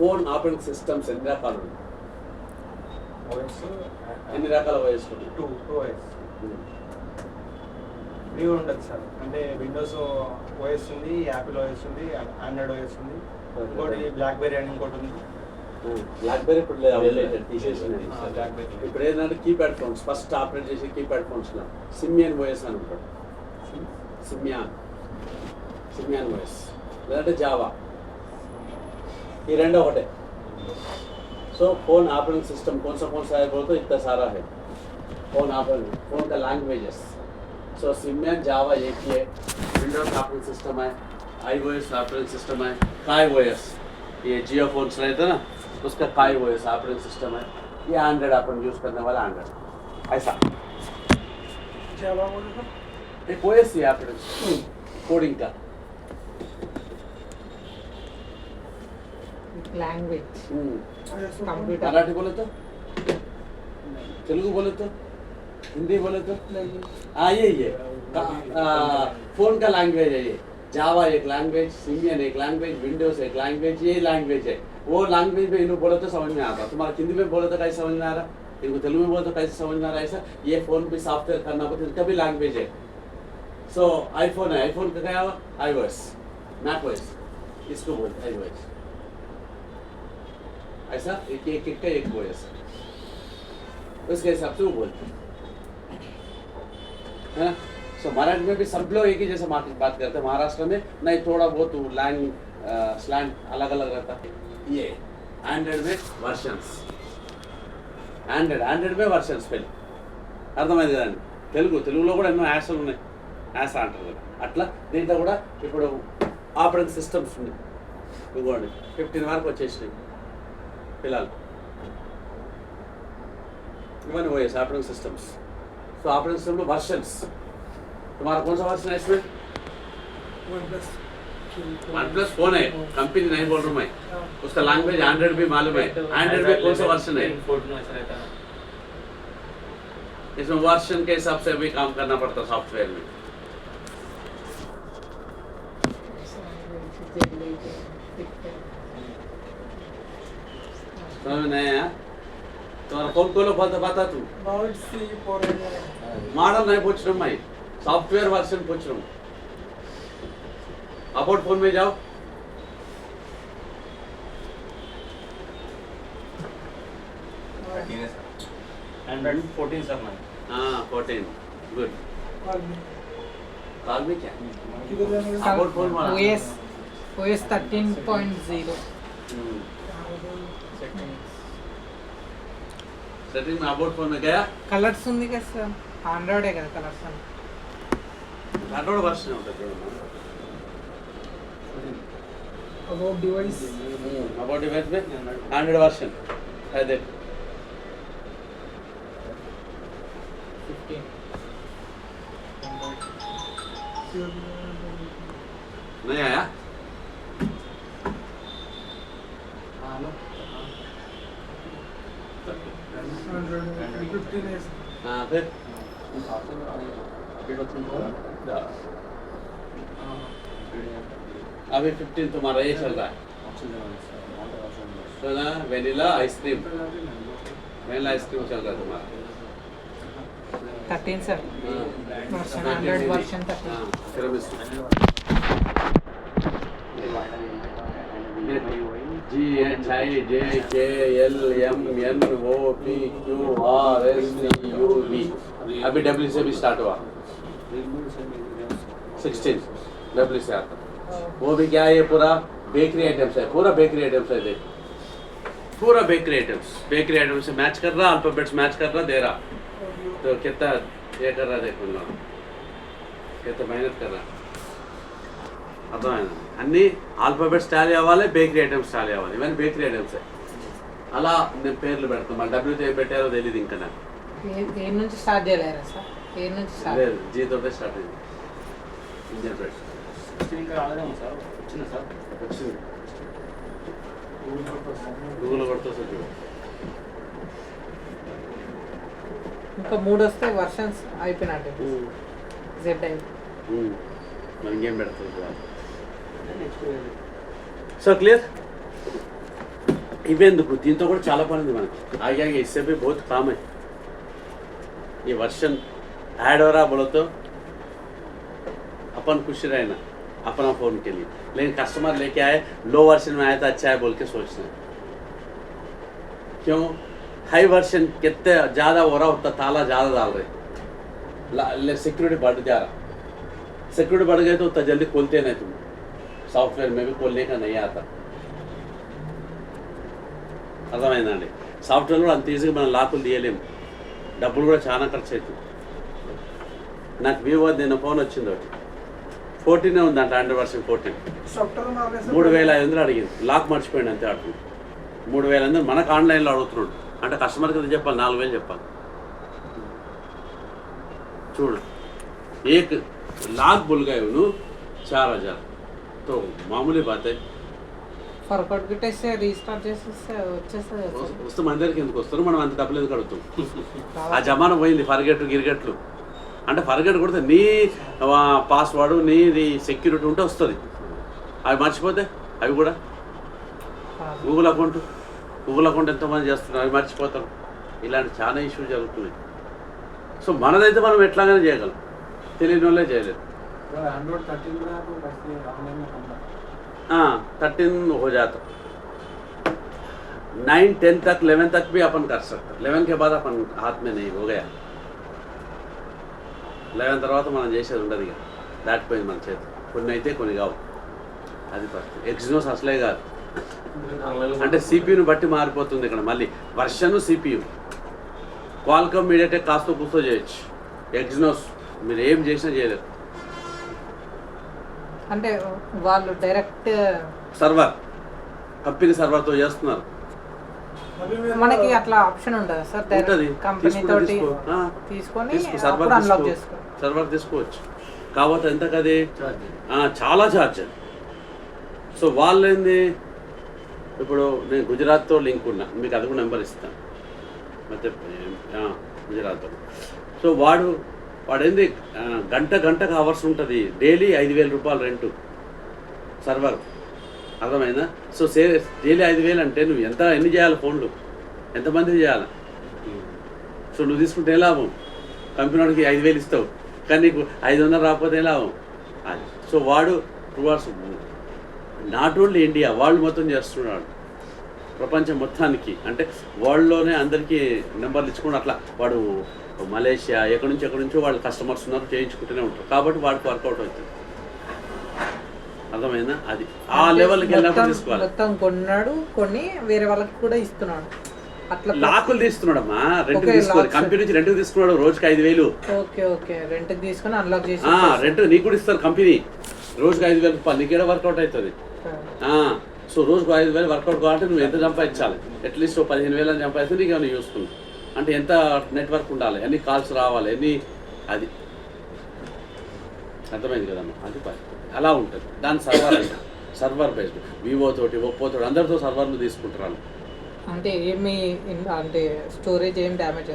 Phone operating systems ఎన్ని రకాలు ఉన్నాయి? ఓఎస్ ఎన్ని రకాల ఓఎస్? టూ ఓఎస్ త్రీ ఉండదు సార్. అంటే విండోస్ ఓఎస్ ఉంది, యాపిల్ ఓఎస్ ఉంది, ఆండ్రాయిడ్ ఓఎస్ ఉంది, ఇంకోటి బ్లాక్బెర్రీ అని ఇంకోటి ఉంది. బ్లాక్బెర్రీ ఇప్పుడు లేదు, తీసేసినాయి. బ్లాక్బెర్రీ ఇప్పుడు ఏంటంటే కీప్యాడ్ ఫోన్స్ ఫస్ట్ ఆపరేట్ చేసే కీప్యాడ్ ఫోన్స్లో సిమియన్ ఓఎస్ అని ఉంటాడు. సిమియాన్ ఓఎస్ లేదంటే జావా, ये रेंडो ఒకటే. सो फोन ऑपरेटिंग सिस्टम कौन सा है बोलो तो इतना सारा है फोन ऑपरेटिंग, फोन का लैंग्वेजेस. सो सिमियन जावा एक ही है, विंडोज ऑपरेटिंग सिस्टम है, iOS ऑपरेटिंग सिस्टम है, काय ओएस ये जियो फोन्स रहते ना उसका काय ओएस ऑपरेटिंग सिस्टम है. ये एंड्रॉइड अपन यूज़ करने वाला एंड्रॉइड ऐसा जावा बोलो तो एक ओएस ही ऑपरेटिंग कोडिंग का लैंग्वेज कंप्यूटर. मराठी बोले तो, तेलुगु बोले तो, हिंदी बोले तो हाँ ये फोन का लैंग्वेज है. ये जावा एक लैंग्वेज, सिमियन एक लैंग्वेज, विंडोज एक लैंग्वेज, ये लैंग्वेज है. वो लैंग्वेज में इन्हों बोले तो समझ में आता, तुम्हारा हिंदी में बोले तो कैसे समझ में आ रहा, इनको तेलुगु में बोले तो कैसे समझ में आ रहा. ऐसा ये फ़ोन भी सॉफ्टवेयर करना पड़ता है, इसका भी लैंग्वेज है. सो आईफोन है, आईफोन का क्या हुआ iOS, मैकओएस इसको बोलते हैं iOS. ऐसा एक एक का एक ओएस उसके हिसाब से वो बोलते हैं. सो मराठी में भी सब लोग एक ही जैसे बात करते हैं. महाराष्ट्र में नहीं थोड़ा बहुत स्लैंग अलग अलग रहता है. ये एंड्रॉइड में वर्षन्स, एंड्रॉइड में वर्षन्स పెళ్ళి అర్థమైంది కదండి. తెలుగులో కూడా ఎన్నో యాసలు ఉన్నాయి, యాస అంటారు కదా. అట్లా దీంట్లో కూడా ఇప్పుడు ఆపరేటింగ్ సిస్టమ్స్ ఉన్నాయి. ఇదిగోండి 15 వరకు వచ్చేసినాయి फिलहाल. Even OS operating systems. तो ऑपरेटिंग सिस्टम में वर्जन्स, तुम्हारा कौन सा वर्जन है इसमें? OnePlus फोन है, कंपनी नहीं बोल रहा मैं. उसका लैंग्वेज एंड्रॉइड भी मालूम है. एंड्रॉइड में कौन सा वर्जन है? इसमें वर्जन के हिसाब से भी काम करना पड़ता सॉफ्टवेयर में. समझ नहीं आया? तुम्हारा फोन खोलो बता तू. मॉडल नहीं पूछ रहा हूँ मैं, सॉफ्टवेयर वर्जन पूछ रहा हूँ. अबाउट फोन में जाओ. एंड्रॉइड 14 सर मैं. हाँ 14 गुड. कॉल में क्या अबाउट फोन वाला OS 13.0 सेटिंग में अबाउट फोन में गया. कलर्स ఉంది కదా సార్, ఆండ్రాయిడ్ ఏ కదా కలర్స్ అని. एंड्रॉइड वर्जन होता है. अबाउट डिवाइस में एंड्रॉइड वर्जन है देख 15 नहीं आया. हाँ फिर अभी 15 तुम्हारा ये चल रहा है. तो ना वेनिला आइसक्रीम चल रहा है तुम्हारा. 13 सर वर्जन, एंड्रॉइड वर्जन 13. हाँ फिर GHIJKLMNOPQRSTUV अभी W से भी स्टार्ट हुआ. 16 W से आता. वो भी क्या है, ये पूरा बेकरी आइटम्स है, पूरा बेकरी आइटम्स है. देख पूरा बेकरी आइटम्स से मैच कर रहा, अल्फाबेट्स मैच कर रहा, दे रहा. तो कितना ये कर रहा है देखो ना, कितना मेहनत कर रहा. అర్థమైంది. అన్ని ఆల్ఫాబెట్స్ టాలీ అవ్వాలి, బేకరీ ఐటమ్స్ టాలీ అవ్వాలి. ఇవన్నీ బేకరీ ఐటమ్స్. అలా నేను పేర్లు పెడతాను. మళ్ళీ డబ్ల్యూతో పెట్టారో తెలియదు ఇంకా నాకు. దేని నుంచి స్టార్ట్ చేయలేరా సార్? దేని నుంచి స్టార్ట్? లేదు జీ తోటే స్టార్ట్ అయింది. ఇండియన్ బ్రెడ్స్ ఇంకా రాలేదేమో సార్. వచ్చింది సార్, వచ్చింది. గూగుల్ కొడుతూ సార్ ఇంకా 3 వస్తే వర్షన్స్ అయిపోయినట్టు. జెడ్ అయి మరి ఇంకేం పెడతారు. So clear. ఇవెందుకు దీంతో కూడా చాలా పని ఉంది మనకి आगे आगे इससे भी बहुत काम है ये वर्जन ऐड हो रहा बोलो तो अपन खुश रहना अपना फ़ोन के लिए लेकिन कस्टमर लेके आए लो वर्जन में आया था अच्छा है बोल के सोचते हैं क्यों हाई वर्जन कितने ज़्यादा हो रहा उतना ताला ज़्यादा डाल रहे सिक्योरिटी बढ़ जा रहा सिक्योरिटी बढ़ गए तो उतना जल्दी खोलते नहीं तुम सॉफ्टवेयर में भी खोलने का नहीं आता అర్థమైందండి సాఫ్ట్వేర్ కూడా అంత ఈజీగా మనం లాకులు తీయలేము డబ్బులు కూడా చాలా ఖర్చు అవుతుంది నాకు వివో నిన్న ఫోన్ వచ్చింది ఒకటి 14 ఉందంట ఆండ్రాయిడ్ వర్షన్ 14 3,500 అడిగింది లాక్ మర్చిపోయింది అంతే అడుగు 3,500 మనకు ఆన్లైన్లో అడుగుతున్నాడు అంటే కస్టమర్కి అది చెప్పాలి 4,000 చెప్పాలి చూడు एक लाख बोल गए उन्होंने 4,000 तो मामूली बात है ఫర్గొట్ గిట్టేస్తే రీస్టార్ట్ చేసేస్తే వచ్చేస్తుంది వస్తే మన దగ్గరికి ఎందుకు వస్తారు మనం అంత డబ్బులు ఎందుకు అడుగుతాం ఆ జమానా పోయింది ఫర్గెట్ గిరిగెట్లు అంటే ఫర్గెట్ కొడితే నీ పాస్వర్డ్ నీది సెక్యూరిటీ ఉంటే వస్తుంది అవి మర్చిపోతే అవి కూడా గూగుల్ అకౌంట్ ఎంతోమంది చేస్తున్నారు అవి మర్చిపోతారు ఇలాంటి చాలా ఇష్యూస్ జరుగుతున్నాయి సో మనదైతే మనం ఎట్లాగైనా చేయగలం తెలియని వాళ్ళే చేయలేదు 13 हो जाता 9, 10 तक 11 तक भी अपन कर सकते 11 के बाद अपन हाथ में नहीं हो गया 11 తర్వాత మనం చేసేది ఉండదు ఇక దాటిపోయింది మన చేతి కొన్ని అయితే కొన్ని కావు అది పరిస్థితి ఎగ్జినోస్ అసలే కాదు అంటే సిపియూని బట్టి మారిపోతుంది ఇక్కడ మళ్ళీ వర్షన్ సిపియూ క్వాల్కమ్ మీడియాటెక్ కాస్తో కూర్చో చేయొచ్చు ఎగ్జినోస్ మీరు ఏం చేసినా చేయలేరు అంటే వాళ్ళు డైరెక్ట్ సర్వర్ కంపెనీ సర్వర్తో చేస్తున్నారు మనకి అట్లా ఆప్షన్ ఉండదు సార్ ఉంటది కంపెనీ తోటి తీసుకొని సర్వర్ అన్లాక్ చేసుకో సర్వర్ తీసుకోవచ్చు కాకపోతే ఎంత కది చాలా ఛార్జ్ సో వాళ్ళు ఏంది ఇప్పుడు నేను గుజరాత్తో లింక్ ఉన్నా మీకు అది కూడా నెంబర్ ఇస్తాను మధ్య గుజరాత్తో సో వాడేంది గంటకు అవర్స్ ఉంటుంది డైలీ 5,000 రూపాయలు రెంటు సర్వర్ అర్థమైందా సో డైలీ 5,000 అంటే నువ్వు ఎన్ని చేయాలి ఫోన్లు ఎంతమంది చేయాలి సో నువ్వు తీసుకుంటే ఏ లాభం కంపెనీ వాడికి 5,000 ఇస్తావు కానీ నీకు 500 రాకపోతే ఏ లాభం అది సో వాడు టువార్డ్స్ నాట్ ఓన్లీ ఇండియా వాళ్ళు మొత్తం చేస్తున్నాడు ప్రపంచం మొత్తానికి అంటే వరల్డ్లోనే అందరికీ నెంబర్లు ఇచ్చుకుని అట్లా వాడు మలేషియా ఎక్కడి నుంచో వాళ్ళు కస్టమర్స్ ఉన్నారు చేయించుకుంటూనే ఉంటారు కాబట్టి వాడికి వర్కౌట్ అవుతుంది అర్థమైందా అది ఆ లెవెల్కి వెళ్ళినప్పుడు తీసుకోవాలి మొత్తం కొన్నాడు కొన్ని వేరే వాళ్ళకి కూడా ఇస్తున్నాడు అట్లా లాకులు తీస్తున్నాడమ్మా రెంట్ తీసుకోవాలి కంపెనీ నుంచి రెంట్ తీసుకున్నాడు రోజుకి 5,000 ఓకే రెంట్ తీసుకొని అన్లాక్ చేసి రెంట్ నీకు కూడా ఇస్తారు కంపెనీ రోజుకి 5,000 రూపాయలు నీకేడా వర్కౌట్ అవుతుంది సో రోజుకు 5,000 వర్కౌట్ కావాలంటే నువ్వు ఎంత సంపాదించాలి అట్లీస్ట్ 15,000 అని సంపాదిస్తే నీకు ఏమైనా చూసుకుంది అంటే ఎంత నెట్వర్క్ ఉండాలి ఎన్ని కాల్స్ రావాలి ఎన్ని అది అర్థమైంది కదమ్మా అది అలా ఉంటుంది దాని సర్వర్ అంటే సర్వర్ బేస్డ్ వివో తోటి ఒప్పో తోటి అందరితో సర్వర్లు తీసుకుంటారు వాళ్ళు అంటే ఏమి అంటే స్టోరేజ్ ఏం డ్యామేజ్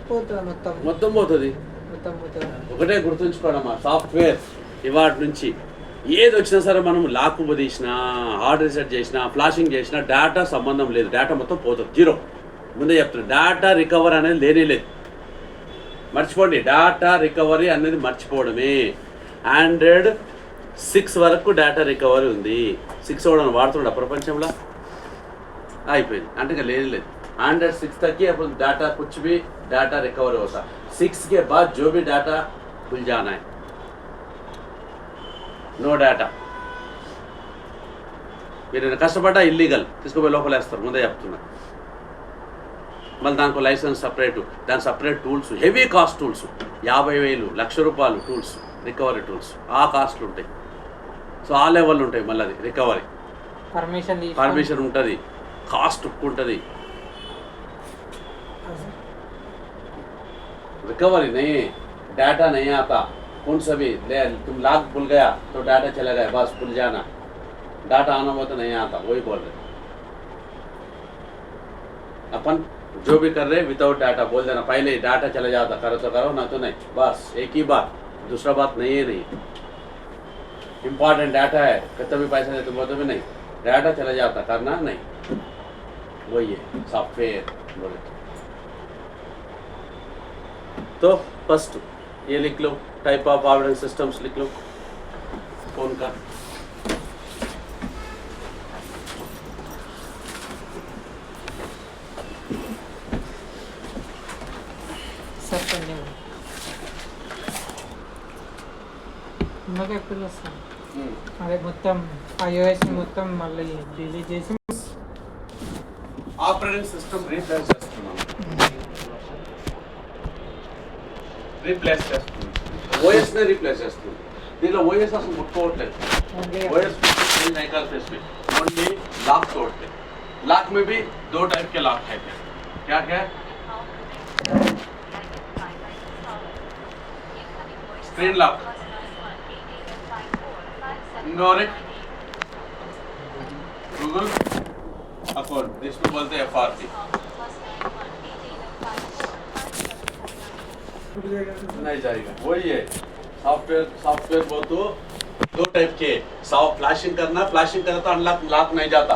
పోతుంది మొత్తం పోతుంది ఒకటే గుర్తుంచుకోవడమ్మా సాఫ్ట్వేర్ ఇవాటి నుంచి ఏది వచ్చినా సరే మనం లాక్ తీసినా హార్డ్ రీసెట్ చేసినా ఫ్లాషింగ్ చేసినా డేటా సంబంధం లేదు డేటా మొత్తం పోతుంది జీరో ముందే చెప్తున్నా డేటా రికవర్ అనేది లేనే లేదు మర్చిపోండి డేటా రికవరీ అనేది మర్చిపోవడమే ఆండ్రాయిడ్ 6 వరకు డేటా రికవరీ ఉంది 6 కూడా వాడుతున్నాడు ప్రపంచంలో అయిపోయింది అంటే ఇంకా లేదు आंड्रॉइड 6 तक ही अपन डाटा कुछ भी डाटा रिकवर होता 6 के बाद जो भी डाटा भूल जाना है नो डाटा మీరు కష్టపడ్డా ఇల్లీగల్ తీసుకుపోయి లోపలేస్తారు ముందే చెప్తున్నా మళ్ళీ దానికి లైసెన్స్ సపరేట్ దానికి separate tools heavy cost tools 50,000 1,00,000 రూపాయలు టూల్స్ రికవరీ టూల్స్ ఆ కాస్ట్లు ఉంటాయి సో ఆ లెవెల్ ఉంటాయి మళ్ళీ అది రికవరీ పర్మిషన్ ఉంటుంది కాస్ట్ ఉంటుంది रिकवरी नहीं डाटा नहीं आता कौन सा भी तुम लाख भूल गया तो डाटा चला गया बस भूल जाना डाटा आना हुआ तो नहीं आता वही बोल रहे अपन जो भी कर रहे विदाउट डाटा बोल देना पहले डाटा चला जाता करो तो करो ना तो नहीं बस एक ही बात दूसरा बात नहीं है नहीं इम्पॉर्टेंट डाटा है कितना भी पैसा दे तुम तो भी नहीं डाटा चला जाता करना नहीं वही है सॉफ्टवेयर बोले तो फर्स्ट ये लिख लो, टाइप ऑफ ऑपरेटिंग सिस्टम्स लिख लो फोन का। సార్ పెండింగ్ ఇందాక ఎప్పుడు వస్తాను అదే మొత్తం ఐఓఎస్ మొత్తం మళ్ళీ డిలీట్ చేసి ఆపరేటింగ్ సిస్టమ్ రీప్లేస్ చేస్తున్నాం, రీప్లేస్ చేస్తున్నాం, ఓఎస్ నే రీప్లేస్ చేస్తున్నాం। దీనిలో ఓఎస్ అసలు ముట్టుకోవట్లేదు, ओएस चेंज नहीं करते इसमें, ओनली लॉक तोड़ते। लॉक में भी दो टाइप के लॉक है, क्या क्या है? स्क्रीन लॉक, इग्नोरिक, गूगल अकाउंट, इसमें बोलते हैं FRP। नहीं जाएगा, वही है सॉफ्टवेयर वो तो दो टाइप के, फ्लैशिंग करना, फ्लैशिंग करा तो अनलॉक लॉक नहीं जाता,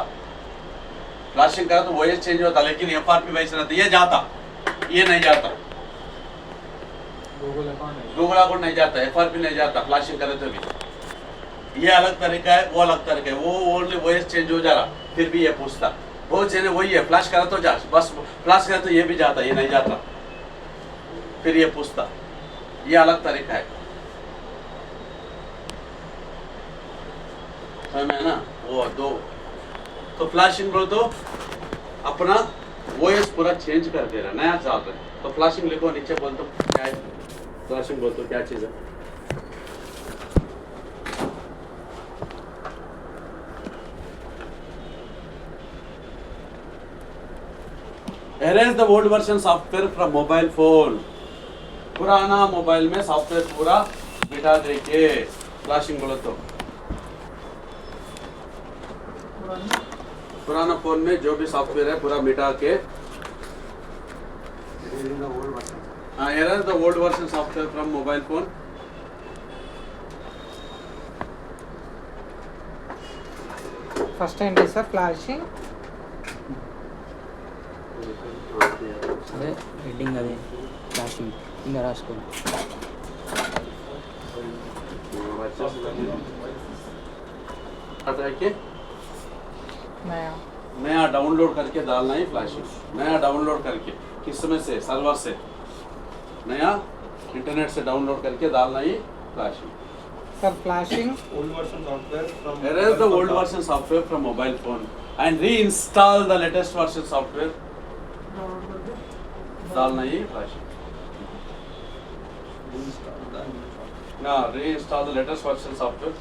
फ्लैशिंग करा तो वॉइस चेंज होता, लेकिन FRP वैसे रहता, ये जाता, ये नहीं जाता, गूगल अकाउंट नहीं जाता, FRP नहीं जाता, फ्लैशिंग करे तो भी। ये अलग तरीका है, वो अलग तरीका है, वो ओनली वॉइस चेंज हो जा रहा, फिर भी ये पूछता, वो चेंज वही है, फ्लैश करा तो जा, बस फ्लैश करा तो ये भी जाता, ये नहीं जाता, फिर ये पूछता, ये अलग तरीका है, समझ में ना? वो दो तो फ्लैशिंग बोलो तो अपना वॉइस पूरा चेंज कर दे रहा, नया चाल रहा है, तो फ्लैशिंग लिखो, नीचे बोल तो क्या है फ्लैशिंग, बोल तो क्या चीज़ है? Erase the old version software from mobile phone, पुराना मोबाइल में सॉफ्टवेयर पूरा मिटा देके, फ्लैशिंग बोलो तो पुराना फोन में जो भी सॉफ्टवेयर है पूरा मिटा के, erase the old version software from mobile phone, first ఏంటి సార్ ఫ్లాషింగ్ అదే హెడ్డింగ్ అదే ఫ్లాషింగ్ ఇంకా రాసుకోండి। నయా नया डाउनलोड करके डालना ही फ्लैशिंग, नया डाउनलोड करके किस में से, सर्वर से नया इंटरनेट से डाउनलोड करके डालना ही flashing. Sir flashing old version software from Erase the old version software from mobile phone and reinstall the latest version software, डालना ही फ्लैशिंग। ना reinstall the latest version software,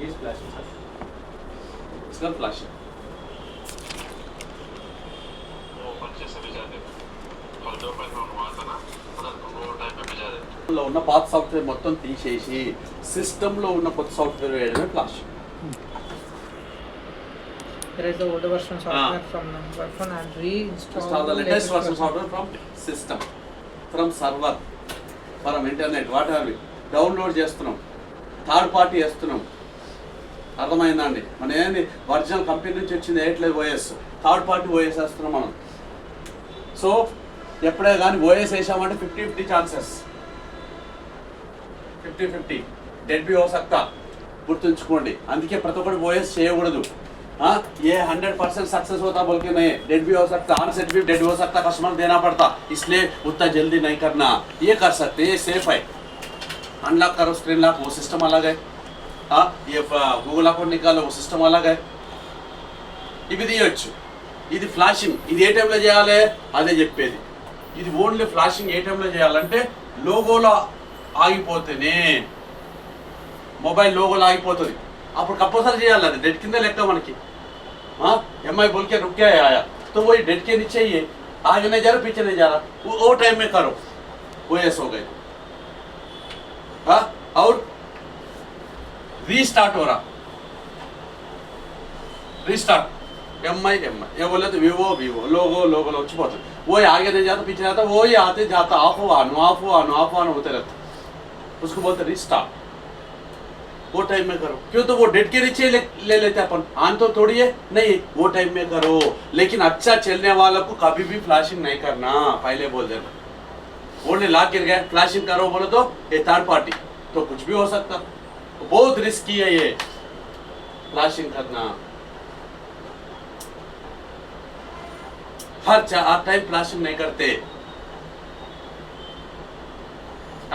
इस फ्लैशिंग सर इसका flashing. లో ఉన్న పాత సాఫ్ట్వేర్ మొత్తం తీసేసి సిస్టంలో ఉన్న కొత్త సాఫ్ట్వేర్ వేయడమే flashing. erase the old version software from mobile phone and Install reinstall the latest version software from system, from server, from internet, whatever download చేస్తున్నాం, థర్డ్ పార్టీ వేస్తున్నాం, అర్థమైందా అండి? మన ఏంది ఒరిజినల్ కంపెనీ నుంచి వచ్చింది వేయట్లేదు ఓఎస్, థర్డ్ పార్టీ ఓఎస్ వేస్తున్నాం మనం। సో ఎప్పుడే కానీ ఓఎస్ వేసామంటే 50-50 ఛాన్సెస్, 50-50 డెడ్ బి హో సక్తా, గుర్తుంచుకోండి। అందుకే ప్రతి ఒక్కటి ఓఎస్ చేయకూడదు। ये 100% सक्सेस होता बोल के नहीं, डेड भी हो सकता, अनसेट भी डेड हो सकता, कस्टमर देना पड़ता, इसलिए उतना जल्दी नहीं करना। ये कर सकते, ये सेफ है। अनलॉक करो स्क्रीन लॉक, वो सिस्टम अलग है। ये गूगल अकाउंट निकालो, वो सिस्टम अलग है। ఇవి తీయొచ్చు, ఇది ఫ్లాషింగ్, ఇది ఏ టైంలో చేయాలి అదే చెప్పేది। ఇది ఓన్లీ ఫ్లాషింగ్ ఏ టైంలో చేయాలంటే లోగోలో ఆగిపోతేనే, మొబైల్ లోగోలో ఆగిపోతుంది, అప్పుడు కంపల్సరీ చేయాలి, అది డెడ్ కింద లెక్క మనకి। एम आई बोल के रुक के आया तो वही डेट के नीचे ही है, आगे नहीं जा रहा पीछे नहीं जा रहा, वो टाइम में करो, वो ऐसा हो गए। और रीस्टार्ट हो रहा, రీస్టార్ట్ ఎంఐ ये बोले तो వివో లోగో వచ్చిపోతుంది, वो आगे नहीं जाता पीछे जाता, वो ही आते जाता, ऑफ ऑन होते रहते, उसको बोलते रिस्टार्ट। वो टाइम में करो, क्यों तो वो डेट के नीचे ले लेते अपन, आन तो थोड़ी है नहीं, वो टाइम में करो। लेकिन अच्छा चलने वाला को कभी भी फ्लैशिंग नहीं करना, पहले बोल देना। बोले ला गिर गए फ्लैशिंग करो बोले तो ये थर्ड पार्टी, तो कुछ भी हो सकता, तो बहुत रिस्की है ये फ्लैशिंग करना। हर टाइम ఫ్లాషింగ్ नहीं करते,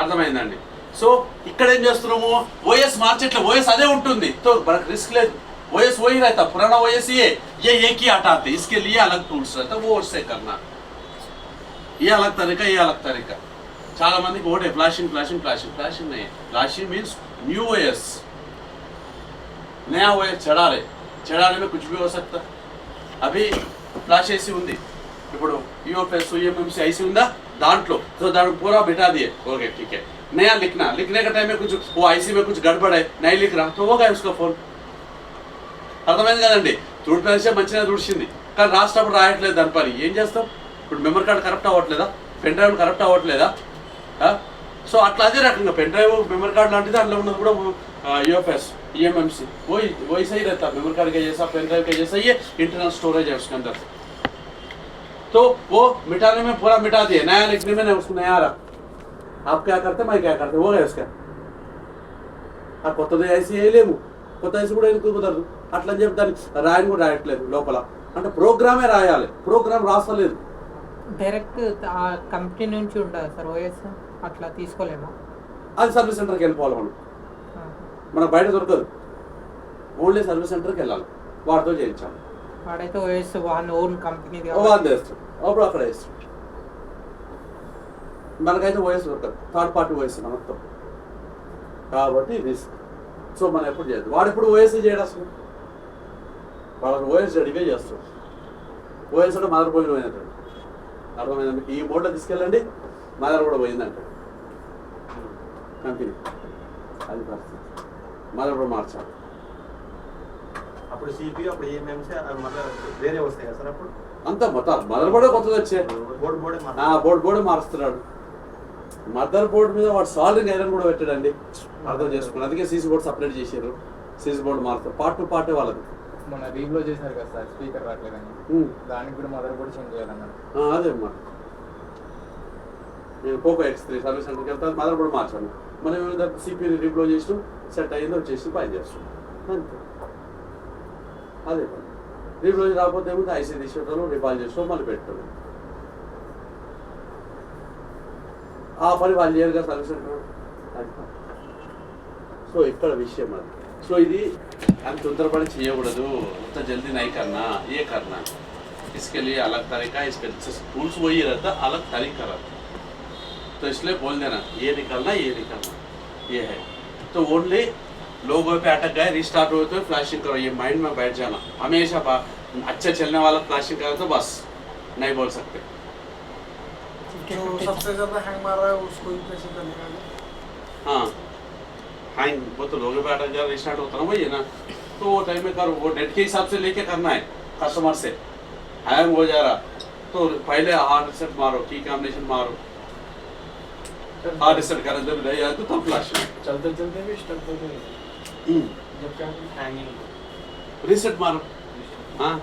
అర్థమైందండి। సో ఇక్కడ ఏం చేస్తున్నాము, ఓఎస్ మార్చెట్లే, ఓఎస్ అదే ఉంటుంది, तो మనకు రిస్క్ లేదు, ओएस वही रहता, पुराना ओएस ये एक ही हटाते, इसके लिए अलग टूल्स रहता, वो उससे करना, ये अलग तरीका, ये अलग तरीका। చాలా మందికి ఒకటే ఫ్లాషింగ్ नहीं, फ्लैशिंग मीन्स न्यू ओएस, नया ओएस चढ़ाने में कुछ भी हो सकता। अभी फ्लैश ऐसी ఉంది, ఇప్పుడు यूएफएस यूएमएमसी ऐसी ఉందా दांట్లో, तो दांట్లో पूरा बिठा दिए, ओके ठीक है। नया लिखने का टाइम में कुछ वो आईसी में कुछ गड़बड़ है, नहीं लिख रहा, तो वो गया उसका फोन। అర్థమైంది కదండి, తుడిపేసే మంచిగా తుడిచింది, కానీ రాసేటప్పుడు రాయట్లేదు, దాని పని ఏం చేస్తాం? ఇప్పుడు మెమరీ కార్డ్ కరెక్ట్ అవ్వట్లేదా, పెన్ డ్రైవ్ కరెక్ట్ అవ్వట్లేదా? సో అట్లా అదే రకంగా పెన్ డ్రైవ్ మెమరీ కార్డ్ లాంటిది, అందులో ఉన్నది కూడా यूएफएस ईएमएमसी वही सही रहता, मेमोरी कार्ड के जैसा, पेन ड्राइव के जैसा, ये इंटरनल स्टोरेज है उसके अंदर। तो वो मिटाने में पूरा मिटा दिए, नया लिखने में नहीं, उसको नया आ रहा। आप क्या करते, मैं क्या करते, वो है उसका। కొత్తది ఐసీ వేయలేము, కొత్త ఐసీ కూడా ఎందుకు కుదరదు, అట్లా అని చెప్పి దాన్ని రాయని కూడా రాయట్లేదు లోపల, అంటే ప్రోగ్రామే రాయాలి, ప్రోగ్రామ్ రాస్తలేదు। డైరెక్ట్ ఆ కంపెనీ నుంచి ఉండదు సార్ ఓఎస్, అట్లా తీసుకోలేమా? అది సర్వీస్ సెంటర్కి వెళ్ళిపోవాలి మనం, మనకు బయట దొరకదు, ఓన్లీ సర్వీస్ సెంటర్కి వెళ్ళాలి, వాడితో చేయించాలి। వాడైతే ఓఎస్ వన్ ఓన్ కంపెనీ వాళ్ళు చేస్తాం, అప్పుడు అక్కడ వేస్తాం, మనకైతే ఓఎస్ దొరకదు, థర్డ్ పార్టీ ఓఎస్ మొత్తం, కాబట్టి రిస్క్। సో మనం ఎప్పుడు చేయదు, వాడు ఎప్పుడు ఓఎస్ చేయడు, అసలు వాళ్ళకి ఓఎస్ రెడీగా చేస్తాం, ఓఎస్ అంటే మదర్ బోర్డు పోయినట్టు, అర్థమైందండి, ఈ మోడ్లో తీసుకెళ్ళండి, మదర్ కూడా పోయిందంట కంపెనీ, అది పరిస్థితి, మదర్ కూడా మార్చాలి। అప్పుడు సిపియు, అప్పుడు ఏఎంఎంసీ వేరే వస్తాయి కదా సార్, అప్పుడు అంతా మొత్తం మదర్ బోర్డే కొత్తది వచ్చే, బోర్డు మారుస్తున్నాడు, మదర్ బోర్డు మీద వాడు సాల్వింగ్ ఐరన్ కూడా పెట్టాడండి, అర్థం చేసుకుని, అందుకే సీసీ బోర్డు సపరేట్ చేసారు, సీసీ బోర్డు మారుతారు, పార్ట్ టు పార్టే వాళ్ళది। మన రీబ్లో చేశారు కదా సార్, స్పీకర్ రావట్లేదని, దానికి కూడా మదర్ బోర్డు చేంజ్ చేయాలన్నారు। అదే అన్నమాట, నేను పోకో X3 సర్వీస్ సెంటర్కి వెళ్తాను, మదర్ బోర్డు మార్చాను, మనం ఏమైనా సిపి రీబ్లో చేసినాం, సెట్ అయ్యిందో వచ్చేసి పని చేస్తాం, అంతే, అదే పని। రీబ్లో రాకపోతే ఏమిటి, ఐసీ తీసేటం, రిపాల్ చేసుకోవడం, మళ్ళీ పెట్టడం, ఆ పని వాళ్ళు చేయరుగా సర్వీస్ సెంటర్, అది। సో ఇక్కడ విషయం అది। సో ఇది అంత తొందరపడి చేయకూడదు, उतना जल्दी नहीं करना, ये करना, इसके लिए अलग तरीका, इसके टूल्स वही रहता, अलग तरीका रहता, तो इसलिए बोल देना ये निकलना, ये है। तो ओनली लोगों पे अटक गए, रिस्टार्ट हुए तो फ्लैशिंग करो, ये माइंड में बैठ जाना, हमेशा अच्छा चलने वाला फ्लैशिंग करो तो बस नहीं बोल सकते। जो सबसे ज्यादा हैंग मार रहा है उसको ही कैसे करने, हाँ हैंग, वो तो लोगों पे अटक गया, रिस्टार्ट होता ना वही है ना, तो वो टाइम में करो, वो डेट के हिसाब से लेके करना है, कस्टमर से हैंग हो जा रहा तो पहले हार्ड रिसेट मारो, की कॉम्बिनेशन मारो, हार्ड रिसेट करने जब नहीं आया तो तब फ्लैशिंग, चलते चलते भी स्टक हो गए, जब क्या హ్యాంగింగ్ रिसेट मारो। हाँ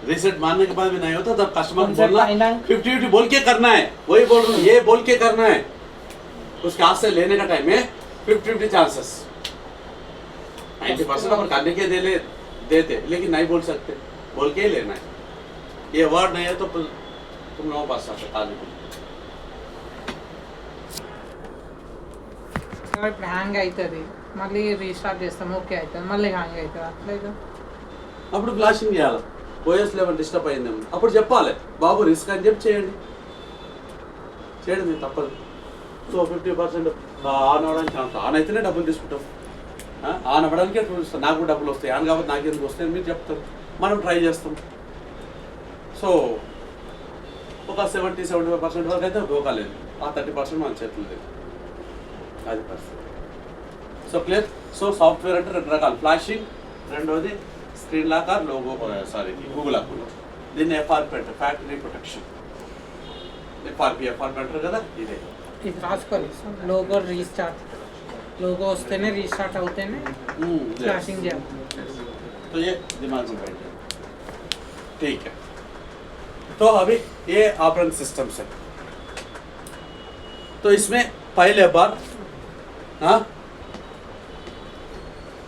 रिसेट मारने के बाद भी नहीं होता, तब कस्टमर को बोलना 50-50 बोल के करना है, वही बोल रहा हूँ, ये बोल के करना है, उसके हाथ से लेने का टाइम में 50-50 चांसेस, 90% अपन करने के देते, लेकिन नहीं बोल सकते, बोल के ही लेना है, ये वर्ड नहीं है तो तुम लोगों पास आ सकता है। ఇప్పుడు హ్యాంగ్ అవుతుంది, మళ్ళీ రీస్టార్ట్ చేస్తాం, ఓకే అవుతుంది, మళ్ళీ హ్యాంగ్ అవుతుంది, అట్లయితే అప్పుడు ఫ్లాషింగ్ చేయాలి, ఓఎస్ లెవెల్ డిస్టర్బ్ అయిందేమో, అప్పుడు చెప్పాలి బాబు రిస్క్ అని చెప్పి చేయండి మీరు తప్పదు। సో 50% ఆన్ అవ్వడానికి ఛాన్స్, ఆన్ అయితేనే డబ్బులు తీసుకుంటాం, ఆన్ అవ్వడానికే చూపిస్తాం, నాకు డబ్బులు వస్తాయి, ఆన్ కాబట్టి నాకు ఎందుకు వస్తాయి మీరు చెప్తారు, మనం ట్రై చేస్తాం। సో ఒక 70-75% వరకు అయితే దోకాలేదు, ఆ 30% మన చేతులు లేదు, అది పరిస్థితి। So clear. సో సాఫ్ట్వేర్ అంటే రెండు రకాలు, ఫ్లాషింగ్, రెండోది screen lock or logo, sorry Google account, దీన్ని FRP అంటే ఫ్యాక్టరీ ప్రొటెక్షన్, ఫార్మ్ అంటారు కదా ఇదే. ఇది రాసుకోవాలి సార్. లోగో రీస్టార్ట్, లోగో వస్తేనే రీస్టార్ట్ అవుతేనే ఫ్లాషింగ్ చేయాలి. तो ये दिमाग में बैठ गया, ठीक है. तो अभी ये ऑपरेटिंग सिस्टम है. तो इसमें पहले बार हाँ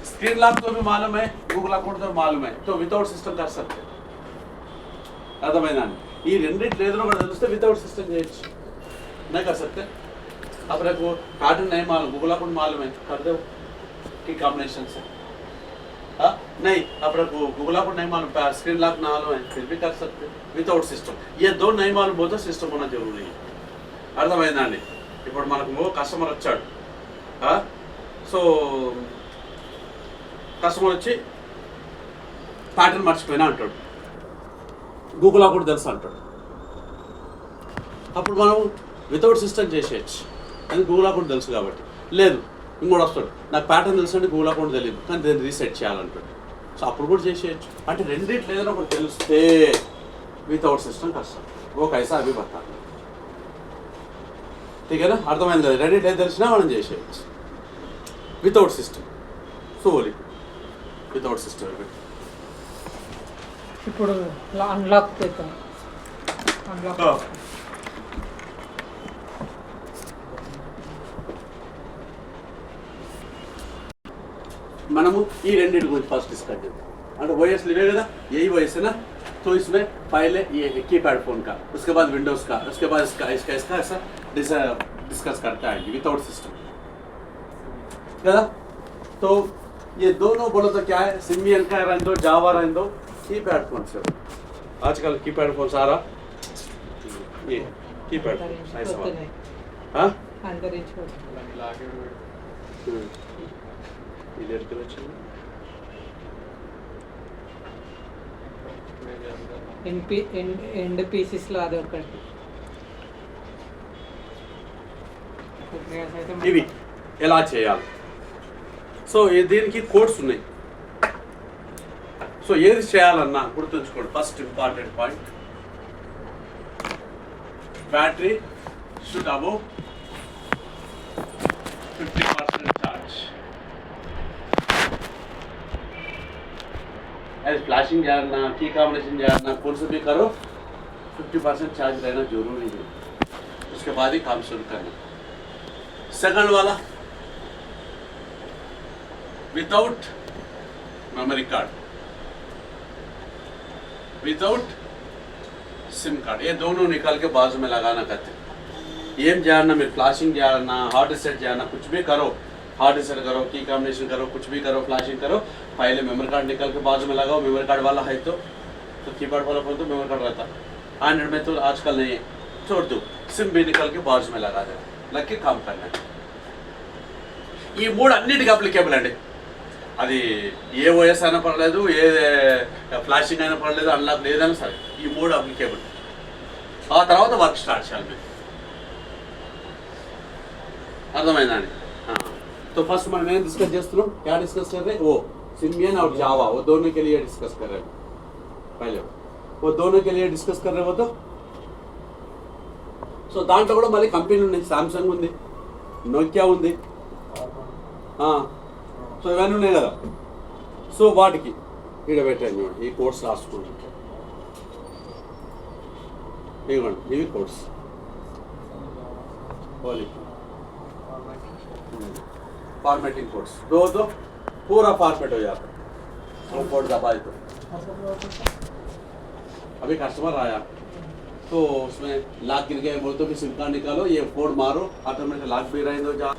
स्क्रीन लॉक तो भी मालूम है, गूगल अकाउंट तो मालूम है, तो विदाउट सिस्टम कर सकते. అర్థమైందా? ఈ రెండింటి ఏదో కూడా తెలిస్తే వితౌట్ సిస్టమ్ చేయొచ్చు. नहीं कर सकते. अपने को पैटर्न नहीं मालूम, गूगल अकाउंट मालूम है, कर दो की कॉम्बिनेशन से. हाँ नहीं, अपने को गूगल अकाउंट नहीं मालूम, स्क्रीन लॉक ना मालूम है, फिर भी कर सकते विदाउट सिस्टम. ये दो नहीं मालूम हो तो सिस्टम होना जरूरी है. అర్థమైందా అండి? ఇప్పుడు మనకు కస్టమర్ వచ్చాడు. సో కస్టమర్ వచ్చి ప్యాటర్న్ మర్చిపోయినా అంటాడు, గూగుల్ అకౌంట్ తెలుసు అంటాడు. అప్పుడు మనం వితౌట్ సిస్టమ్ చేసేయచ్చు, అది గూగుల్ అకౌంట్ తెలుసు కాబట్టి. లేదు ఇంకోటి వస్తాడు, నాకు ప్యాటర్న్ తెలుసు అంటే గూగుల్ అకౌంట్ తెలియదు కానీ దాన్ని రీసెట్ చేయాలంటాడు. సో అప్పుడు కూడా చేసేయచ్చు. అంటే రెండింటి ఏదైనా ఒకటి తెలిస్తే వితౌట్ సిస్టమ్ కష్టం. ఓ కైసా అవి బతా, ఠీకేనా? అర్థమైంది కదా? రెండింటి ఏది తెలిసినా మనం చేసేయచ్చు without system. So only without system. ఇప్పుడు అన్లాక్ చేద్దాం. అన్లాక్ మనము ఈ రెండింటి गुరించి फर्स्ट डिस्कस करते हैं. ओएस लिवे కదా, यही ओएस है ना. तो इसमें पहले ये कीपैड फोन का, उसके बाद विंडोज का, उसके बाद इसका ऐसा डिस्कस करते आएंगे विदाउट सिस्टम కదా. तो ये दोनों बोलो तो क्या है, सिम्बियन का रहने दो, जावा रहने दो, कीपैड फोन से. आजकल कीपैड फोन सारा ये कीपैड फोन ऐसा वाला. हाँ లాగే ఇది ఎక్కడ వచ్చింది? ఎండ్ పీసెస్లో అది ఒకటి. ఇవి ఎలా చేయాలి? సో దీనికి కోడ్స్ ఉన్నాయి. సో ఏది చేయాలన్నా గుర్తుంచుకోండి. First important point, battery should above 50% charge. ऐसे फ्लैशिंग जाना, की कॉम्बिनेशन जाना, कौन सा भी करो 50% चार्ज रहना जरूरी है. उसके बाद ही काम शुरू करना. सेकंड वाला without memory card, without SIM card, ये दोनों निकाल के बाजू में लगाना कहते हैं. ఏం చేయాలన్నా మీరు ఫ్లాషింగ్ చేయాలన్నా, హార్డ్ रीसेट చేయాలన్నా, कुछ भी करो, हार्ड रीसेट करो, की कॉम्बिनेशन करो, कुछ भी करो, फ्लैशिंग करो, पहले मेमोरी कार्ड निकाल के बाजू में लगाओ. मेमोरी कार्ड वाला है तो कीपैड वाला फोन तो मेमोरी कार्ड रहता, एंड्रॉइड में तो आजकल नहीं है, छोड़ दो. सिम भी निकाल के बाजू में लगा दे, लग के काम करना है. ఈ మూడు అన్నిటికీ అప్లికేబుల్ అండి. అది ఏ ఓఎస్ అయినా పర్లేదు, ఏ ఫ్లాషింగ్ అయినా పర్లేదు, అన్లాక్ లేదైనా సరే ఈ మూడు అప్లికేబుల్. ఆ తర్వాత వర్క్ స్టార్ట్ చేయాలి మీరు. అర్థమైందా అండి? तो फर्स्ट मैं डिस्कस చేస్తున్నాం. क्या डिस्कस कर रहे हैं? वो सिम्बियन और जावा, वो दोनों के लिए डिस्कस कर रहे हैं. पहले वो दोनों के लिए डिस्कस कर रहे हो तो సో దాంట్లో కూడా మళ్ళీ కంపెనీలు ఉన్నాయి. సామ్సంగ్ ఉంది, నోకియా ఉంది, సో ఇవన్నీ ఉన్నాయి కదా. సో వాటికి ఇక్కడ పెట్టండి, ఈ కోర్స్ రాసుకోండి. ఇవ్వండి, ఇవి కోర్స్ फॉर्मेटिंग कोड्स दो तो पूरा फॉर्मेट हो जाता है. वो कोड दबाए तो अभी कस्टमर आया तो उसमें लॉक गिर गया, बोलते कि सिम कार्ड निकालो, ये कोड मारो, ऑटोमेटिक लॉक भी रहे दो. जा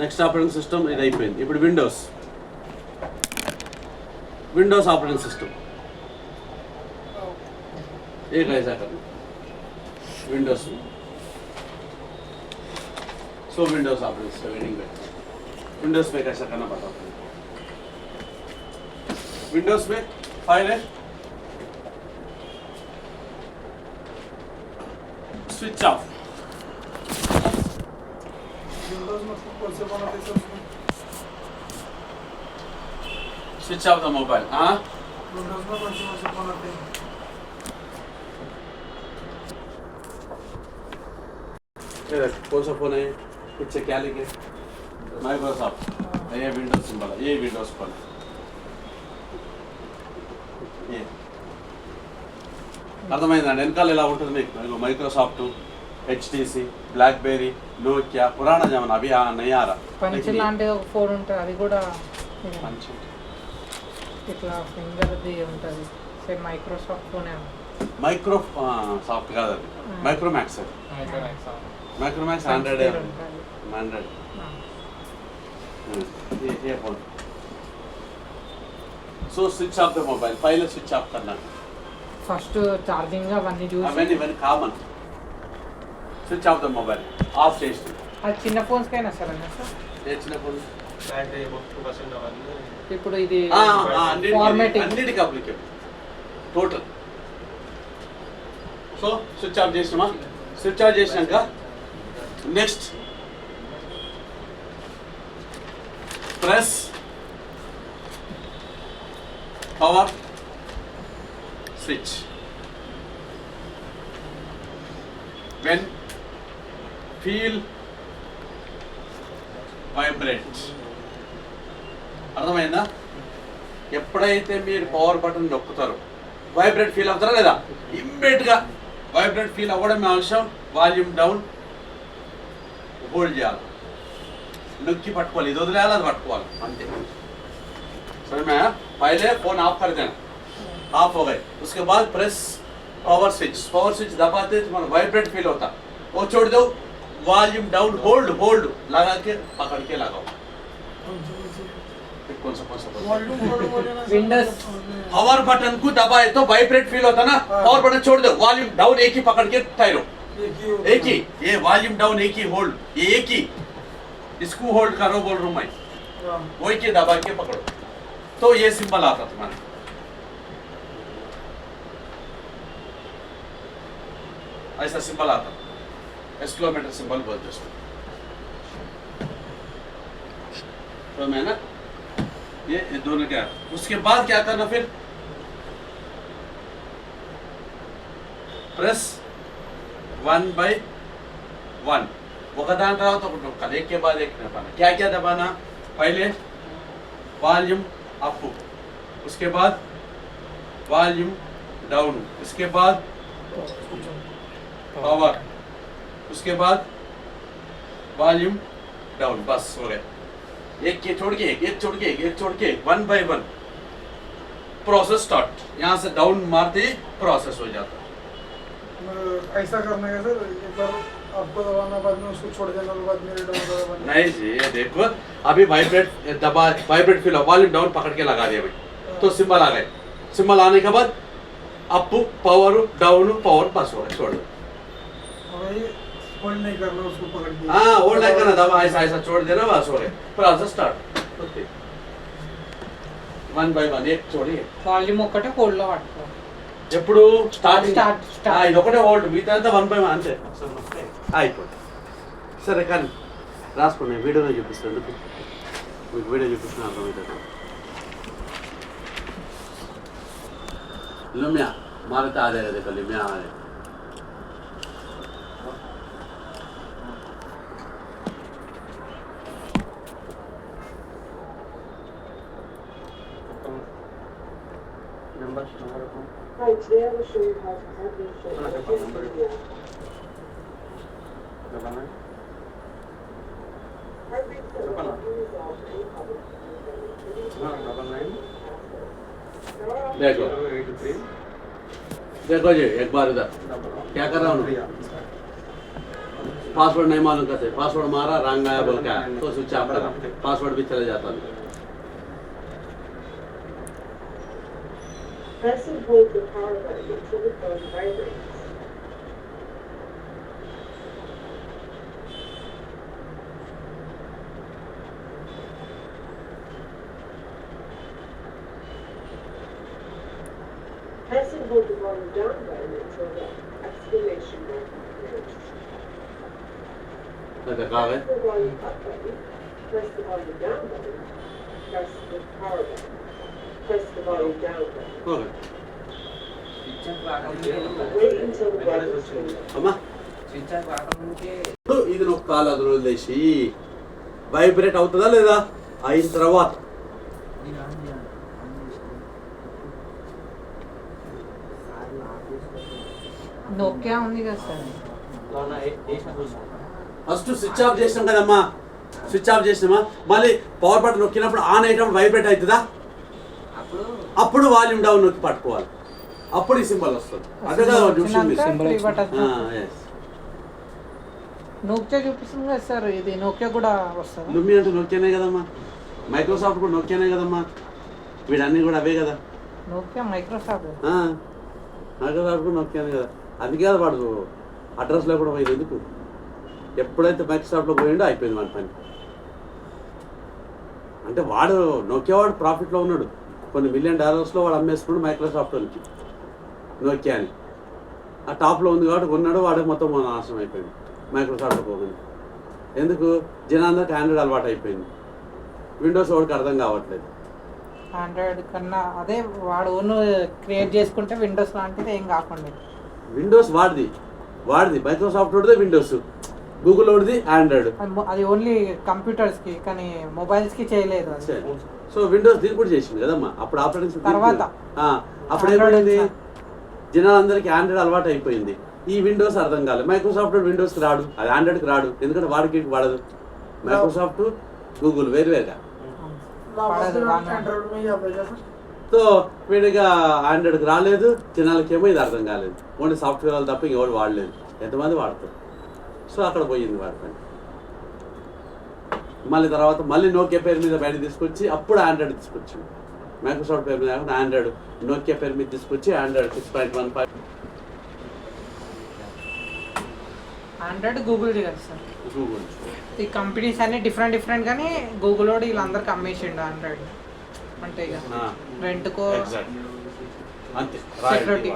నెక్స్ట్ ఆపరేటింగ్ సిస్టమ్ ఇది అయిపోయింది. ఇప్పుడు विंडोज ऑपरेटिंग सिस्टम एक ऐसा करना विंडोज. सो विंडोज ऑपरेटिंग सिस्टम वेडिंग में विंडोज में कैसा करना बताओ. विंडोज में फाइल है, स्विच ऑफ. विंडोज मतलब कौन से बनाते हैं? Switch off the mobile. हाँ विंडोज में कौन से फोन आते हैं? ये देख, कौन सा फोन है ये? पीछे क्या लिखे? माइक्रोसॉफ्ट. ये विंडोज सिंबल है. ये विंडोज फोन है. ये అర్థమైందండి. వెనకాల ఎలా ఉంటుంది మీకు మైక్రోసాఫ్ట్, హెచ్టీసీ, బ్లాక్బెర్రీ, నోకియా, పురాణ జమానా అవి నయ్యారా పంచి లాంటి ఒక ఫోన్ ఉంటుంది, అది కూడా ఇదే. పంచి ఇట్లా ఫింగర్ది ఉంటుంది, సేమ్ మైక్రోసాఫ్ట్ ఫోనే మైక్రో సాఫ్ట్ కాదు అది, మైక్రోమాక్స్ అది. మైక్రోమాక్స్ 100 100 ये phone. So switch off the mobile. पहले स्विच ऑफ करना. ఫస్ట్ ఛార్జింగ్ అవన్నీ చూసి అవన్నీ common. Switch off the mobile off చేసి. అది చిన్న ఫోన్స్ కైనా సరే సార్. ఏ చిన్న ఫోన్? బ్యాటరీ 2% అవన్నీ. ఇప్పుడు ఇది అన్నిటికీ formatting applicable total. So switch off చేసినామా? స్విచ్ ఆఫ్ చేసినాక next press power switch. when feel vibrate. అర్థమైందా? ఎప్పుడైతే మీరు పవర్ బటన్ నొక్కుతారో వైబ్రేట్ ఫీల్ అవుతారా లేదా? ఇమ్మీడియట్గా వైబ్రేట్ ఫీల్ అవ్వడం అవసరం. వాల్యూమ్ డౌన్ హోల్డ్ చేయాలి, నొక్కి పట్టుకోవాలి. ఇది వదిలేయాలి, అది పట్టుకోవాలి, అంతే. సరేనా? पहले फोन ऑफ कर देना. ऑफ हो गए, उसके बाद press power switch. Power switch दबाते तुम्हारा वाइब्रेट फील होता, वो छोड़ दो. वॉल्यूम डाउन होल्ड होल्ड लगा के पकड़ के लगाओ. कौन सा विंडोज पावर बटन को दबाए तो वाइब्रेट फील होता ना. पावर बटन छोड़ दो, वॉल्यूम डाउन एक ही पकड़ के ठहरो. एक ही ये वॉल्यूम डाउन एक ही होल्ड, ये एक ही इसको होल्ड करो बोल रहा हूँ मैं. वही के दबा के पकड़ो तो ये सिंबल आता तुम्हारा. ऐसा सिंबल आता, एक्सक्लेमेटर सिंबल बोलते उसको. तो मैं ना ये दोनों क्या. उसके बाद क्या करना फिर? प्रेस 1/1. वो दान रहा तो कल एक के बाद एक दबाना. क्या क्या दबाना? पहले वॉल्यूम अप, उसके बाद वॉल्यूम डाउन, उसके बाद पावर, उसके बाद वॉल्यूम डाउन. बस हो गया. एक ये छोड़ के एक छोड़ के एक छोड़ के 1/1 प्रोसेस स्टार्ट. यहाँ से डाउन मारते ही प्रोसेस हो जाता. ऐसा करना है सर, एक बार आपको दबाना, बाद में उसको छोड़ देना, बाद मेरे दबाना. नहीं जी, ये देखो अभी वाइब्रेट दबा, वाइब्रेट फील वॉल्यूम डाउन पकड़ के लगा दिया भाई, तो सिंबल आ गए. सिंबल आने के बाद अप पावर डाउन पावर, बस हो गया. छोड़ दो. होल्ड नहीं करना उसको पकड़ के. हाँ होल्ड नहीं करना, दबा ऐसा ऐसा छोड़ देना, बस हो गया. Process start. 1/1 एक छोड़िए. వాల్యూమ్ ఒక్కటే హోల్డ్ లో పట్టుకో. ఎప్పుడు స్టార్ట్ స్టార్ట్ ఇది ఒకటే హోల్డ్, మిగతా అంతా 1/1 అంతే. అయిపోయింది. సరే కానీ రాసుకోండి, వీడియోలో చూపిస్తాను. మీకు వీడియో చూపిస్తున్నా అర్థమవుతుంది. लुम्या मारे तो आ जाएगा. देखो लुम्या आ जाएगा. Right, today I will show you how to add these shapes. देखो देखो जी, एक बार इधर क्या कर रहा हूँ. पासवर्ड नहीं मालूम कैसे, पासवर्ड मारा रंग आया बोल के आया तो स्विच ऑफ करा, पासवर्ड भी चले जाता. Press and hold the power button until the phone vibrates. Press and hold the volume down button until the exclamation mark appears. देखा है. Press the volume up button. Press the volume down button. press the power button. Press the volume down button. Okay switch off కాకముందుకే Wait until the button is turned on. అమ్మా switch off కాకముందుకే ఇప్పుడు ఇది ఒక కాలు అదురు వదిలేసి vibrate అవుతుందా లేదా అయిన తర్వాత నేను ఆన్ చేయాలి. ఆన్ చేసుకో. సార్లు ఆఫ్ చేసుకో. నోకియా ఉంది కదా సార్. ఫస్ట్ స్విచ్ ఆఫ్ చేసినాం కదమ్మా, స్విచ్ ఆఫ్ చేసినామా మళ్ళీ పవర్ బటన్ నొక్కినప్పుడు ఆన్ అయ్యేటప్పుడు వైబ్రేట్ అవుతుందా, అప్పుడు అప్పుడు వాల్యూమ్ డౌన్ నొక్కి పట్టుకోవాలి, అప్పుడు ఈ సింబల్ వస్తుంది. అదే కదా చూసింది. వచ్చినాక free button. yes. నోకియా చూపిస్తుంది కదా సార్, ఇది నోకియా కూడా వస్తుంది. లుమ్మి అంటే నొక్కియానే కదమ్మా, మైక్రోసాఫ్ట్ కూడా నొక్కియానే కదమ్మా, వీడన్నీ కూడా అవే కదా. Nokia Microsoft. మైక్రోసాఫ్ట్ కూడా నొక్కియానే కదా, అందుకే కదా వాడు అడ్రస్లో కూడా పోయింది. ఎందుకు ఎప్పుడైతే మైక్రోసాఫ్ట్లో పోయిండో అయిపోయింది మన పని. అంటే వాడు నోకియా వాడు ప్రాఫిట్లో ఉన్నాడు, కొన్ని $1 million వాడు అమ్మేసుకున్నాడు మైక్రోసాఫ్ట్ వాళ్ళకి నోకియా అని. ఆ టాప్లో ఉంది కాబట్టి కొన్నాడు, వాడికి మొత్తం నాశనం అయిపోయింది మైక్రోసాఫ్ట్ పోతుంది. ఎందుకు జనాందరికి ఆండ్రాయిడ్ అలవాటు అయిపోయింది, విండోస్ వాడికి అర్థం కావట్లేదు. ఆండ్రాయిడ్ కన్నా అదే వాడు ఓన్ క్రియేట్ చేసుకుంటే విండోస్ లాంటిది ఏం కాకుండా. విండోస్ వాడిది మైక్రోసాఫ్ట్ వాడిదే విండోస్, గూగుల్ వాడిది ఆండ్రాయిడ్. అది ఓన్లీ కంప్యూటర్స్కి కానీ మొబైల్స్కి చేయలేదు అది. సో విండోస్ దీనికి కూడా చేసింది కదమ్మా అప్పుడు ఆపరేటింగ్ సిస్టమ్ తర్వాత అప్పుడు ఏమైంది, జనాలందరికీ ఆండ్రాయిడ్ అలవాటు అయిపోయింది, ఈ విండోస్ అర్థం కాలేదు. మైక్రోసాఫ్ట్ విండోస్కి రాడు, అది ఆండ్రాయిడ్కి రాడు, ఎందుకంటే వాడికి వాడదు. మైక్రోసాఫ్ట్ గూగుల్ వేరువేరుగా. एंड्रॉइड में ही आता है सर. సో వీడిగా ఆండ్రాయిడ్కి రాలేదు, జనాలకేమో ఇది అర్థం కాలేదు, ఓన్లీ సాఫ్ట్వేర్ వాళ్ళు తప్ప ఇంకెవరు వాడలేదు, ఎంతమంది వాడతారు. సో అక్కడ పోయింది వాడి పని. మళ్ళీ తర్వాత మళ్ళీ నోకియా పేరు మీద బయట తీసుకొచ్చి అప్పుడు ఆండ్రాయిడ్ తీసుకొచ్చింది. మైక్రోసాఫ్ట్ పేరు మీద కాకుండా ఆండ్రాయిడ్ నోకియా పేరు మీద తీసుకొచ్చి ఆండ్రాయిడ్ 6.15 ఆండ్రాయిడ్ గూగుల్ది కదా సార్. గూగుల్. ఈ కంపెనీస్ అన్ని డిఫరెంట్ కానీ గూగుల్ వాడు వీళ్ళందరికి అమ్మేసిండు ఆండ్రాయిడ్. అంటే ఇక రెంట్కో అంతే సెక్యూరిటీ.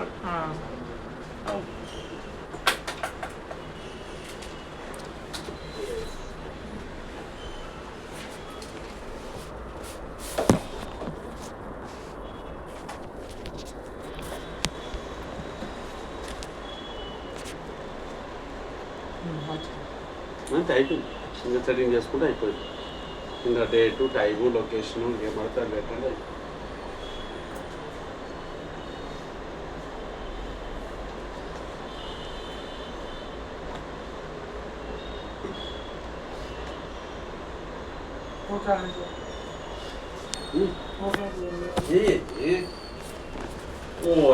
అంతే అయిపోయింది, ఇంకా సెట్టింగ్ చేసుకుంటే అయిపోయింది. ఇంకా డేటు టైము లొకేషను ఏమడతారు లేకుండా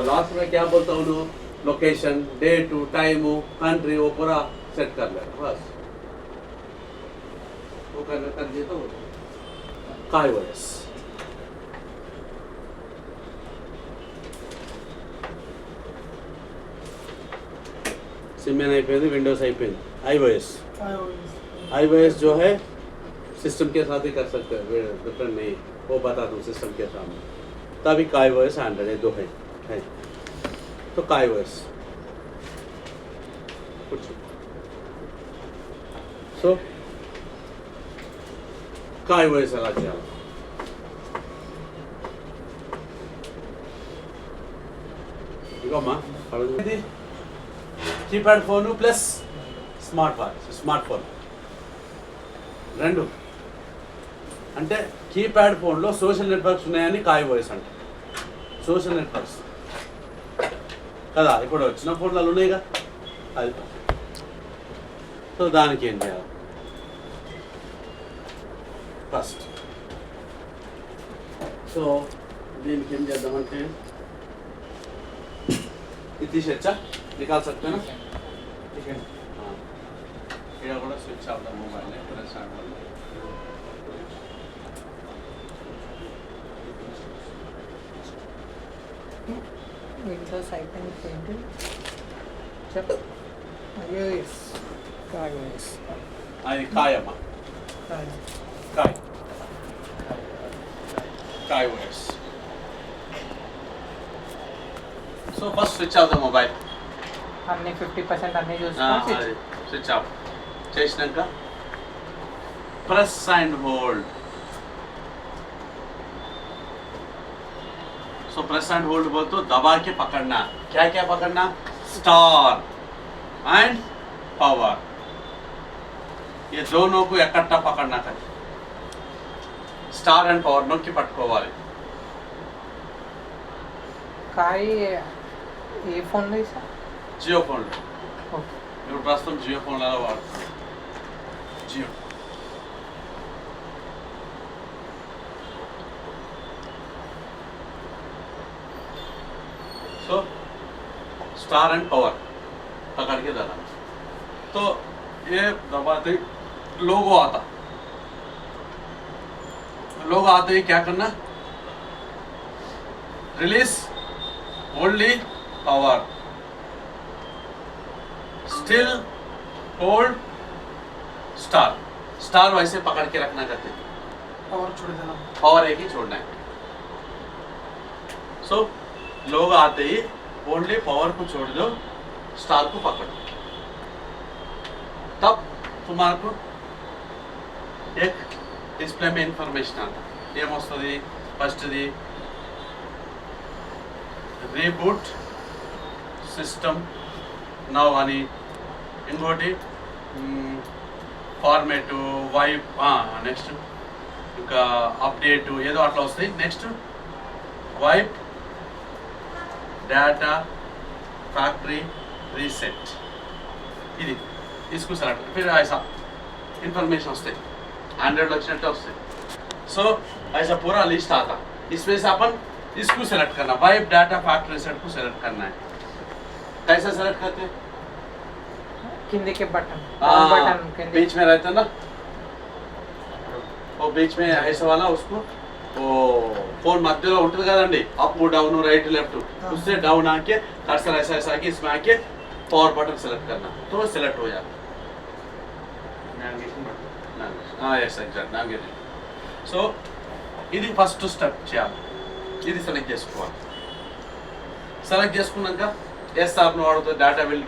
लास्ट में क्या बोलता हूँ लोकेशन डेट टाइम कंट्री वो पूरा सेट कर लेगा बस, वो करने कर दिए तो iOS. सिम అయిపోయింది, विंडोज అయిపోయింది, iOS जो है सिस्टम के साथ ही कर सकते हैं, डिफरेंट नहीं, वो बता दूँ सिस्टम के सामने. तभी iOS एंड्रॉइड दो है तो iOS कुछ सो iOS ఎలా చేయాలి. ఇగోమ్మా ఇది keypad phone plus smart phone రెండు. అంటే కీప్యాడ్ ఫోన్లో సోషల్ నెట్వర్క్స్ ఉన్నాయని iOS అంటే, సోషల్ నెట్వర్క్స్ కదా ఇప్పుడు వచ్చిన ఫోన్లలో ఉన్నాయిగా అది. సో దానికి ఏం చేయాలి, ఫస్ట్ సో దీనికి ఏం చేద్దామంటే ఇది తీసేచ్చా నికాల్ సక్తే నా ఇక్కడ కూడా స్విచ్ అవుతాం మొబైల్ ఎక్కడ స్టార్ట్ అవుతుంది. విండోస్ అయిపోయింది. చెప్పు iOS. అది కాయమ్మా iOS. సో ఫస్ట్ స్విచ్ అవుతాం మొబైల్ అన్ని 50% అన్ని చూసుకొని స్విచ్ ఆఫ్ చేసినాక press and hold so press and hold बोल तो दबा के पकड़ना. क्या क्या पकड़ना? Star and power. ये दोनों को इकट्ठा पकड़ना था. స్టార్ అండ్ పవర్ నొక్కి పట్టుకోవాలి. కాయి ఏ ఫోన్లో సార్? జియో ఫోన్లో. ఓకే. ఇప్పుడు ప్రస్తుతం జియో ఫోన్లలో వాడుతున్నాం. Jio. So start and power पकड़ के डाला. तो ये दबाते लोगो आता. लोग आते ही क्या करना? Release only power. Still hold star. Star वैसे पकड़ के रखना करते हैं. और छोड़ देना. पावर एक ही छोड़ना है. सो लोग आते ही ओनली पावर को छोड़ दो, स्टार को पकड़ो. तब तुम्हारे को एक डिस्प्ले में इंफॉर्मेशन आता. ఏమొస్తుంది? ఫస్ట్ది రీబూట్ సిస్టమ్ నవ్ అని, ఇంకోటి ఫార్మేటు, వైప్, నెక్స్ట్ ఇంకా అప్డేటు ఏదో అట్లా వస్తాయి. Next wipe, data, factory reset. ఇది इसको सेलेक्ट. फिर ऐसा इंफॉर्मेशन वस्ते एंड्रॉइड వచ్చినట్టే వస్తాయి. सो ऐसा पूरा लिस्ट आता. इसमें से अपन इसको सेलेक्ट करना. वाइप, डाटा, फैक्टरी रीसेट को सेलेक्ट करना है. कैसे सेलेक्ट करते हैं? కింద के बटन కింద बीच में रहता ना, वो बीच में ऐसा वाला उसको वो फोन మధ్యలో ఉంటుంది కదండి, అప్ డౌన్ రైట్ లెఫ్ట్, उससे डाउन आके कर्सर ऐसा ऐसा आके इसमें आके पावर बटन सेलेक्ट करना तो वो सेलेक्ट हो जाता. Yes exact navigation. సో ఇది ఫస్ట్ స్టెప్ చేయాలి. ఇది సెలెక్ట్ చేసుకోవాలి. సెలెక్ట్ చేసుకున్నాక ఎస్ఆర్ను వాడుతుంది. డేటా విల్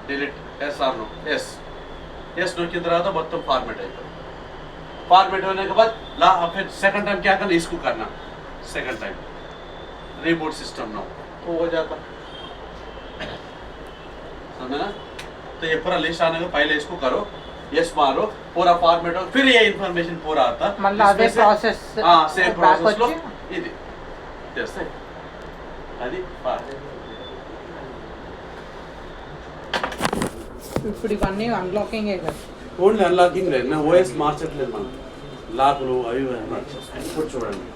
డిలీట్ ఎస్ఆర్ను ఎస్ నొక్కిన తర్వాత మొత్తం ఫార్मेट అయిపోతుంది. फॉर्मेट होने के बाद फिर सेकंड टाइम क्या करना? इसको करना. Second time reboot system now तो हो जाता. समझे ना? तो ये पूरा लिस्ट आने के पहले इसको करो, यस मारो, पूरा फॉर्मेट हो, फिर ये इन्फॉर्मेशन पूरा आता. మళ్ళీ అదే ప్రాసెస్ సేమ్ ప్రాసెస్ లో ఇది చేస్తే అది ఇప్పుడు ఇవన్నీ అన్లాకింగ్ కదా. ఓన్లీ అన్లాకింగ్ లేదు. మేము ఓఎస్ మార్చట్లేదు. మనం లాకులు అవి ఇప్పుడు చూడండి,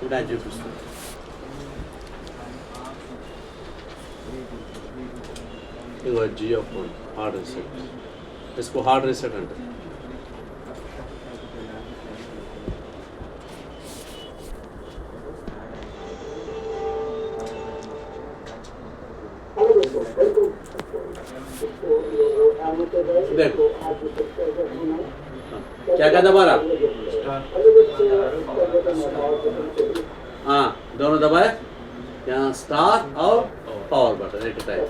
ఇప్పుడు అది చూపిస్తాను. ఇదిగో జియో ఫోన్ హార్డ్ రీసెట్. इसको हार्ड रीसेट अंటారు. देखो क्या क्या दबा रहा? हाँ दोनों दबाए. यहाँ स्टार और पावर बटन एक टाइम.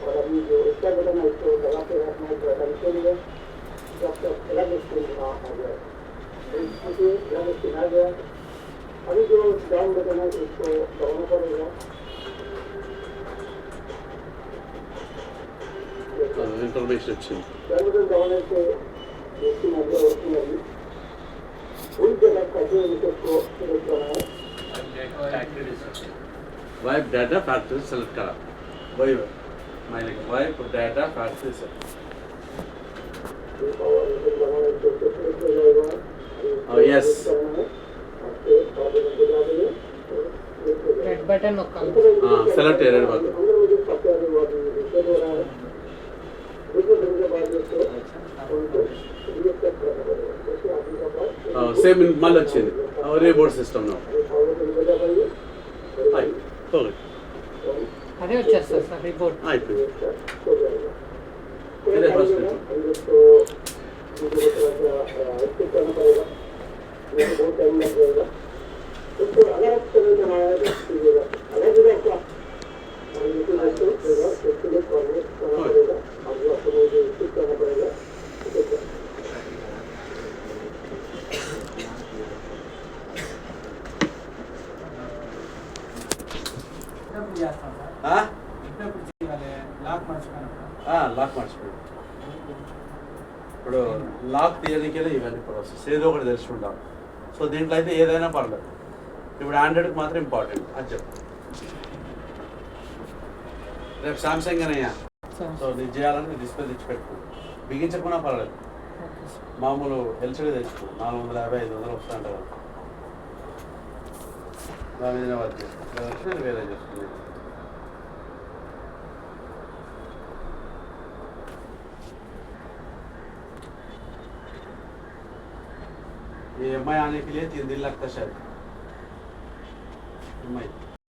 और अभी जो इसका बटन है इसको दबा के रखना है बटन के लिए जब तक अलग स्क्रीन ना आ जाए. इसलिए अलग स्क्रीन आ गया. अभी जो डाउन बटन है इसको दबाना पड़ेगा. इन्फॉर्मेशन अच्छी डाउन बटन दबाने से इसकी नजर होती है. उन जगह का जो इसको सिलेक्ट करना है. वाइप डाटा फैक्टरी सेलेक्ट करा. वही माइलिंग wipe data factory select. Oh yes. Red button నొక్కాలి. Select red button. సేమ్ మళ్ళీ వచ్చింది రీబూట్ సిస్టమ్ లో. అదే వచ్చేస్తుంది సార్ రిపోర్ట్. అయిపోయింది. ఇదే ఫస్ట్ మర్చిపోయాడు. ఇప్పుడు లాక్ తీయడానికి ఇవన్నీ ప్రాసెస్ ఏదో ఒకటి తెలుసుకుంటాం. సో దీంట్లో అయితే ఏదైనా పర్లేదు. ఇప్పుడు ఆండ్రాయిడ్కి మాత్రం ఇంపార్టెంట్ అది చెప్పు. రేపు సామ్సంగ్ అనయ్యా, సో నీకు చేయాలని డిస్ప్లే తెచ్చిపెట్టుకో, బిగించకుండా పర్లేదు. మామూలు ఎల్సీడీ తెచ్చుకో, 450-500 వస్తుంట కదా, దాని మీద వర్క్ చేసి వేరే చేసుకునేది. ये एम आई आने के लिए 3 दिन लगता शायद.